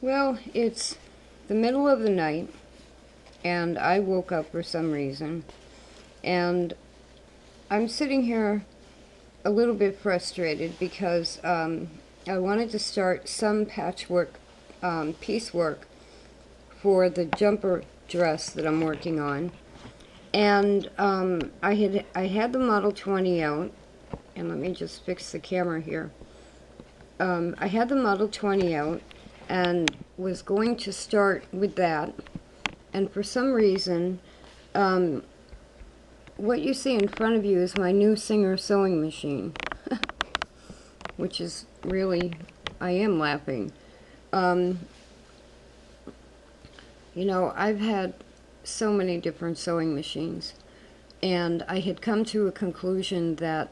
Well, it's the middle of the night, and I woke up for some reason, and I'm sitting here a little bit frustrated because I wanted to start some patchwork piecework for the jumper dress that I'm working on, and I had the Model 20 out, and let me just fix the camera here. I had the Model 20 out and was going to start with that, and for some reason, what you see in front of you is my new Singer sewing machine, which is really, I am laughing. Um, I've had so many different sewing machines, and I had come to a conclusion that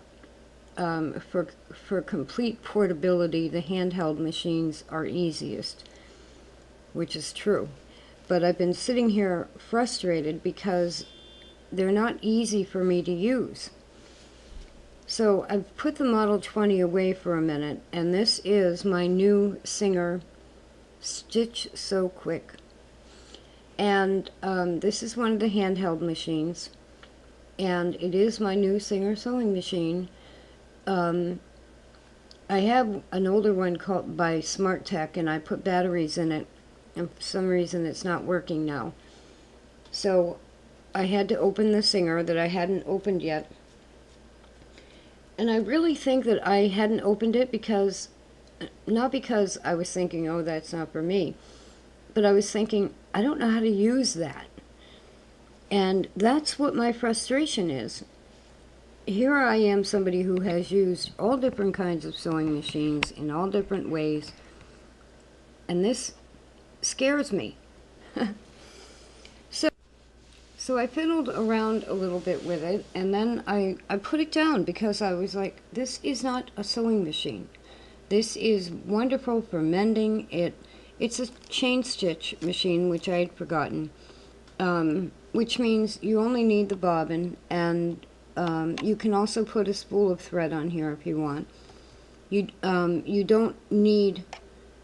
for complete portability, the handheld machines are easiest, which is true. But I've been sitting here frustrated because they're not easy for me to use. So I've put the Model 20 away for a minute, and this is my new Singer Stitch Sew Quick. And this is one of the handheld machines, and it is my new Singer sewing machine. I have an older one called by Smart Tech, and I put batteries in it, and for some reason it's not working now. So I had to open the Singer that I hadn't opened yet. And I really think that I hadn't opened it because, not because I was thinking, oh, that's not for me, but I was thinking, I don't know how to use that. And that's what my frustration is. Here I am, somebody who has used all different kinds of sewing machines in all different ways, and this scares me. So I fiddled around a little bit with it, and then I put it down because I was like, this is not a sewing machine. This is wonderful for mending. It's a chain stitch machine, which I had forgotten, which means you only need the bobbin, and you can also put a spool of thread on here if you want. You don't need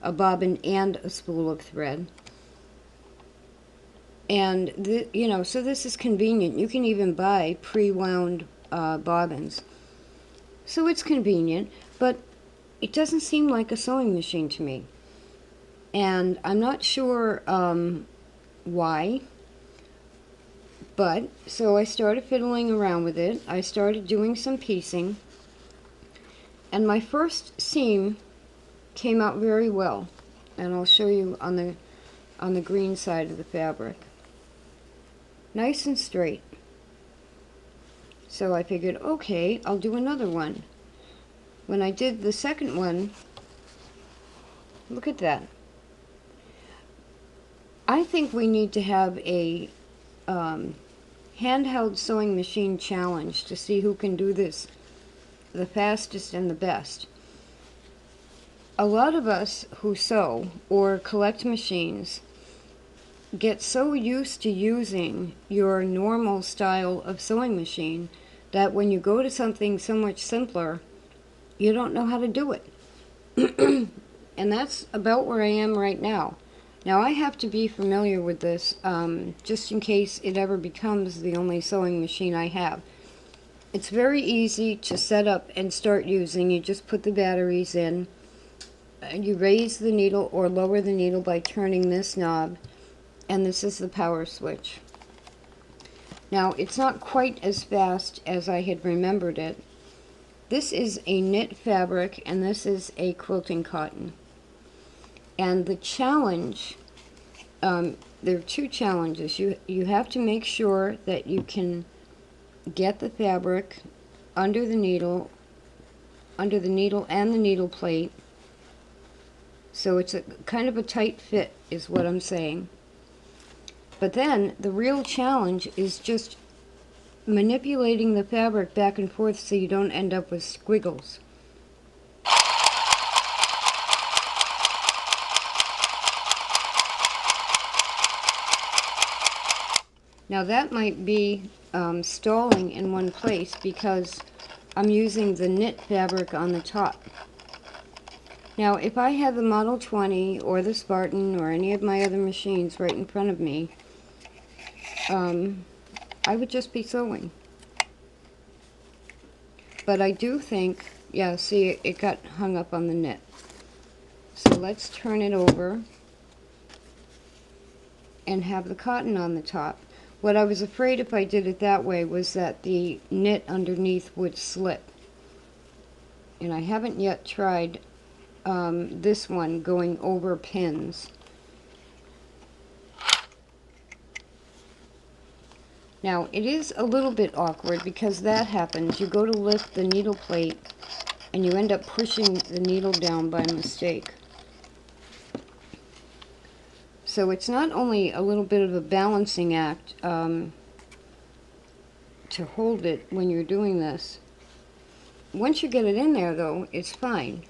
a bobbin and a spool of thread. And, so this is convenient. You can even buy pre-wound bobbins. So it's convenient, but it doesn't seem like a sewing machine to me. And I'm not sure why. But, so I started fiddling around with it. I started doing some piecing. And my first seam came out very well. And I'll show you on the green side of the fabric. Nice and straight. So I figured, okay, I'll do another one. When I did the second one, look at that. I think we need to have a handheld sewing machine challenge to see who can do this the fastest and the best. A lot of us who sew or collect machines get so used to using your normal style of sewing machine that when you go to something so much simpler, you don't know how to do it. And that's about where I am right now. Now I have to be familiar with this just in case it ever becomes the only sewing machine I have. It's very easy to set up and start using. You just put the batteries in. You raise the needle or lower the needle by turning this knob, and this is the power switch. Now, it's not quite as fast as I had remembered it. This is a knit fabric, and this is a quilting cotton. And the challenge, there are two challenges. You have to make sure that you can get the fabric under the needle and the needle plate. So it's a kind of a tight fit is what I'm saying. But then the real challenge is just manipulating the fabric back and forth so you don't end up with squiggles. Now that might be stalling in one place because I'm using the knit fabric on the top. Now, if I had the Model 20 or the Spartan or any of my other machines right in front of me, I would just be sewing. But I do think, yeah, see, it got hung up on the knit. So let's turn it over and have the cotton on the top. What I was afraid if I did it that way was that the knit underneath would slip. And I haven't yet tried this one going over pins. Now, it is a little bit awkward because that happens. You go to lift the needle plate and you end up pushing the needle down by mistake. So it's not only a little bit of a balancing act to hold it when you're doing this. Once you get it in there, though, it's fine.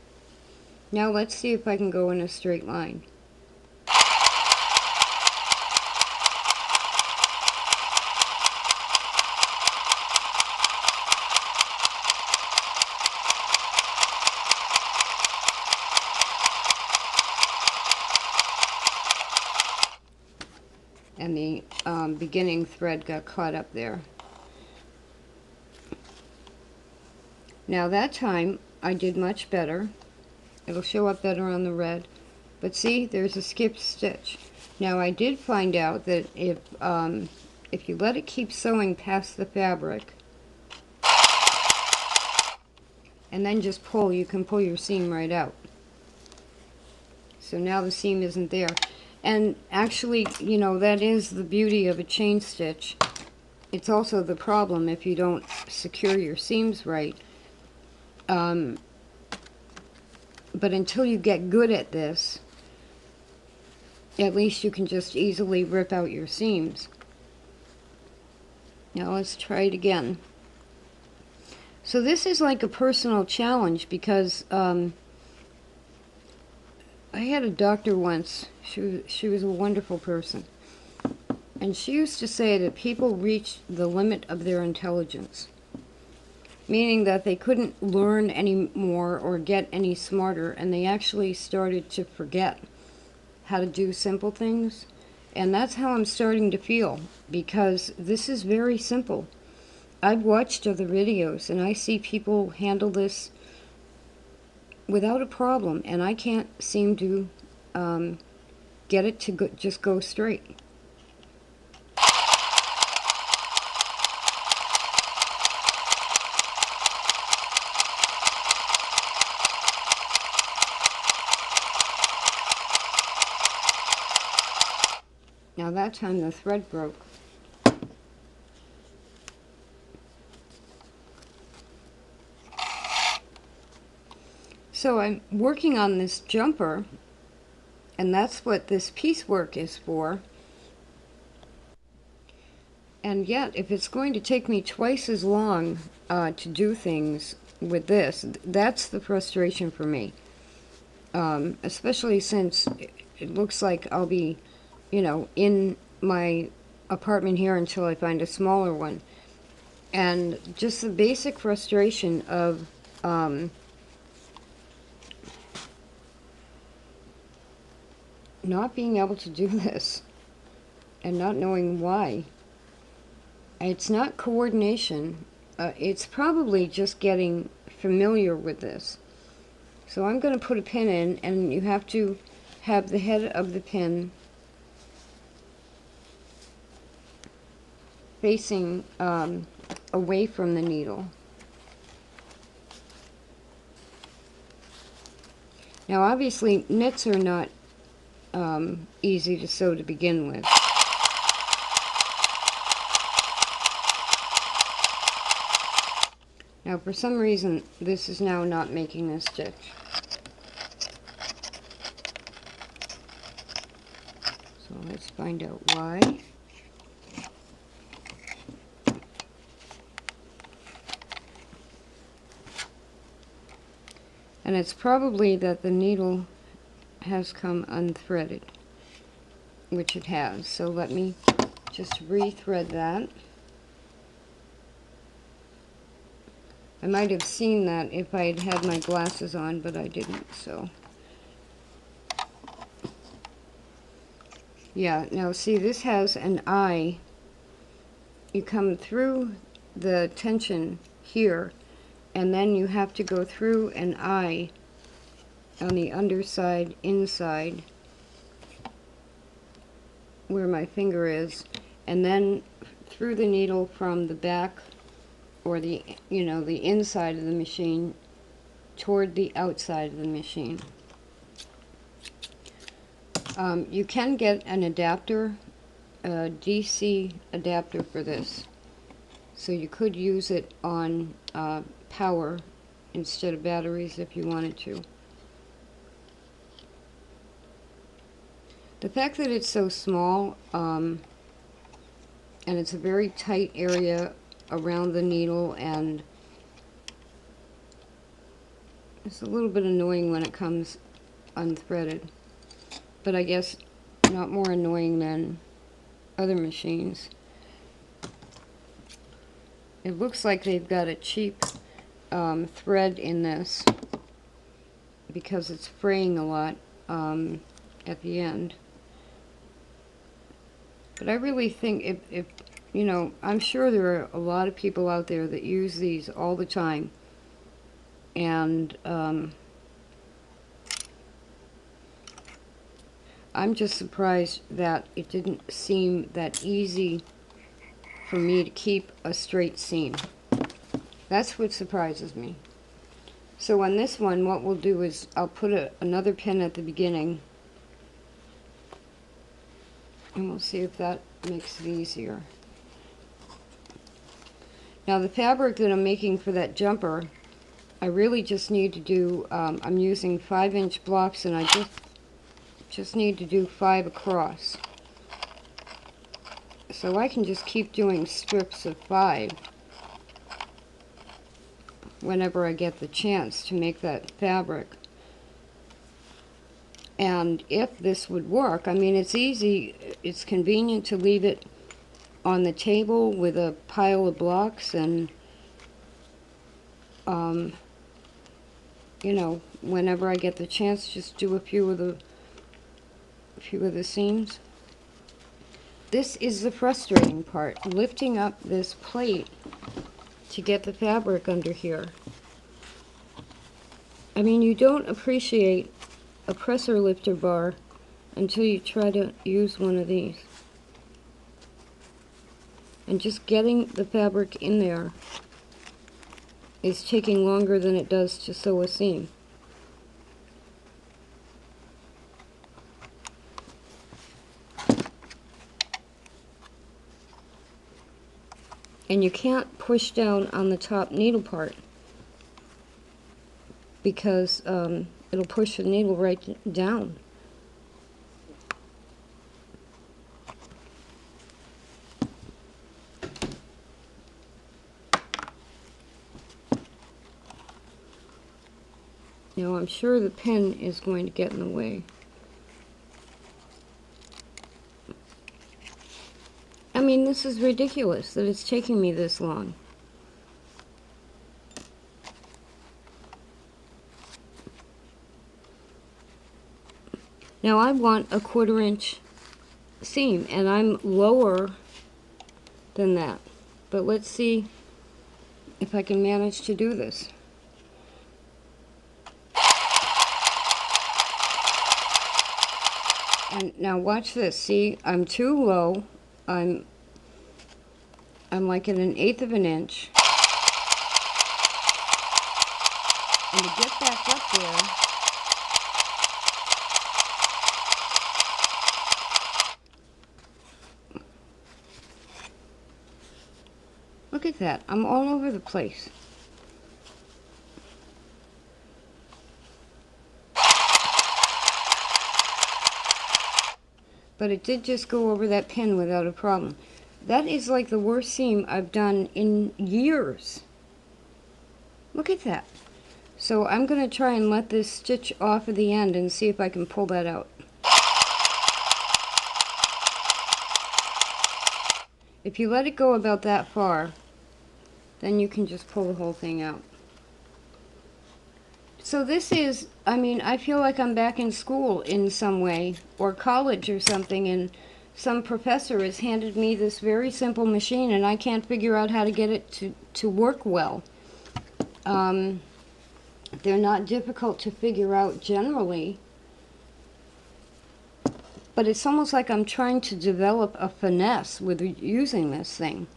Now let's see if I can go in a straight line. And the beginning thread got caught up there. Now that time I did much better. It'll show up better on the red. But see, there's a skipped stitch. Now I did find out that if you let it keep sewing past the fabric and then just pull, you can pull your seam right out. So now the seam isn't there. And actually, you know, that is the beauty of a chain stitch. It's also the problem if you don't secure your seams right. But until you get good at this, at least you can just easily rip out your seams. Now let's try it again. So this is like a personal challenge because I had a doctor once. She was a wonderful person. And she used to say that people reached the limit of their intelligence. Meaning that they couldn't learn any more or get any smarter, and they actually started to forget how to do simple things. And that's how I'm starting to feel, because this is very simple. I've watched other videos, and I see people handle this without a problem, and I can't seem to get it to just go straight. Now that time the thread broke. So I'm working on this jumper, and that's what this piecework is for. And yet, if it's going to take me twice as long to do things with this, that's the frustration for me. Especially since it looks like I'll be, you know, in my apartment here until I find a smaller one. And just the basic frustration of not being able to do this and not knowing why. It's not coordination. It's probably just getting familiar with this. So I'm going to put a pin in, and you have to have the head of the pin facing away from the needle. Now obviously knits are not easy to sew to begin with. Now for some reason this is now not making a stitch. So let's find out why. And it's probably that the needle has come unthreaded, which it has. So let me just re-thread that. I might have seen that if I had had my glasses on, but I didn't, so Yeah, now see, this has an eye. You come through the tension here, and then you have to go through an eye on the underside, inside, where my finger is, and then through the needle from the back, or the, you know, the inside of the machine toward the outside of the machine. You can get an adapter, a DC adapter for this, so you could use it on power instead of batteries if you wanted to. The fact that it's so small, and it's a very tight area around the needle, and it's a little bit annoying when it comes unthreaded, but I guess not more annoying than other machines. It looks like they've got a cheap thread in this because it's fraying a lot at the end. But I really think if you know, I'm sure there are a lot of people out there that use these all the time, and I'm just surprised that it didn't seem that easy for me to keep a straight seam. That's what surprises me. So on this one, what we'll do is I'll put another pin at the beginning, and we'll see if that makes it easier. Now the fabric that I'm making for that jumper, I really just need to do, I'm using 5-inch blocks, and I just need to do 5 across. So I can just keep doing strips of 5 whenever I get the chance to make that fabric. And if this would work, I mean, it's easy, it's convenient to leave it on the table with a pile of blocks, and you know, whenever I get the chance, just do a few of the seams. This is the frustrating part, lifting up this plate to get the fabric under here. I mean, you don't appreciate a presser lifter bar until you try to use one of these. And just getting the fabric in there is taking longer than it does to sew a seam. And you can't push down on the top needle part because it'll push the needle right down. Now I'm sure the pin is going to get in the way. I mean, this is ridiculous that it's taking me this long. Now I want a 1/4 inch seam, and I'm lower than that. But let's see if I can manage to do this. And now watch this. See, I'm too low. I'm like at 1/8 of an inch. And to get back up there, look at that. I'm all over the place. But it did just go over that pin without a problem. That is like the worst seam I've done in years. Look at that. So I'm going to try and let this stitch off at the end and see if I can pull that out. If you let it go about that far, then you can just pull the whole thing out. So this is, I mean, I feel like I'm back in school in some way, or college or something, and some professor has handed me this very simple machine and I can't figure out how to get it to work well. They're not difficult to figure out generally, but it's almost like I'm trying to develop a finesse with using this thing.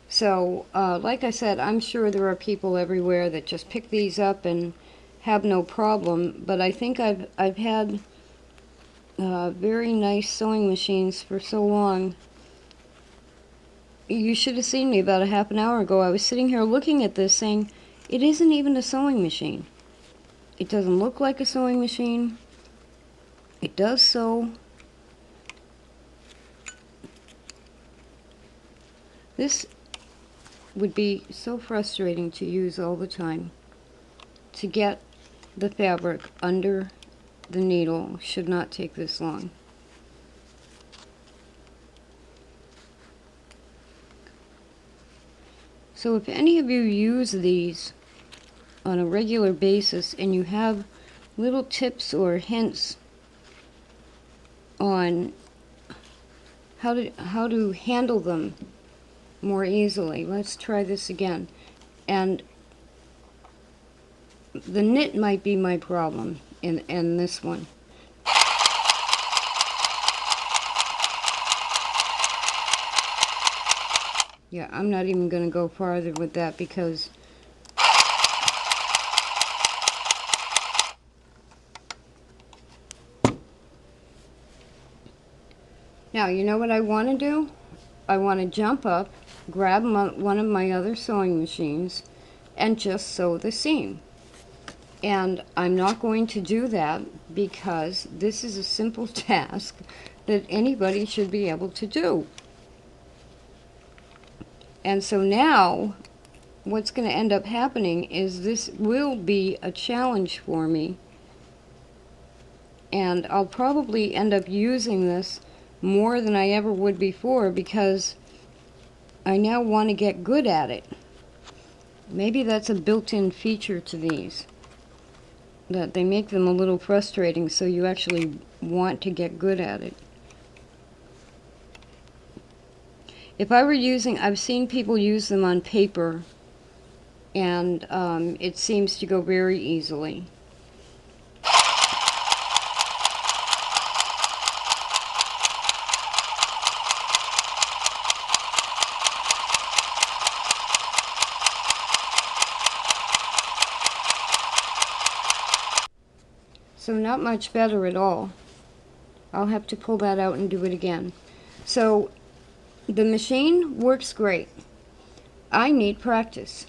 So, like I said, I'm sure there are people everywhere that just pick these up and have no problem, but I think I've had very nice sewing machines for so long. You should have seen me about a half an hour ago. I was sitting here looking at this saying, it isn't even a sewing machine. It doesn't look like a sewing machine. It does sew. This would be so frustrating to use all the time. To get the fabric under the needle should not take this long. So if any of you use these on a regular basis and you have little tips or hints on how to handle them more easily, let's try this again. And the knit might be my problem in this one. Yeah, I'm not even going to go farther with that because now, you know what I want to do? I want to jump up, grab one of my other sewing machines, and just sew the seam. And I'm not going to do that because this is a simple task that anybody should be able to do. And so now, what's going to end up happening is this will be a challenge for me. And I'll probably end up using this more than I ever would before because I now want to get good at it. Maybe that's a built-in feature to these, that they make them a little frustrating so you actually want to get good at it. If I were using, I've seen people use them on paper and it seems to go very easily. So not much better at all. I'll have to pull that out and do it again. So the machine works great. I need practice.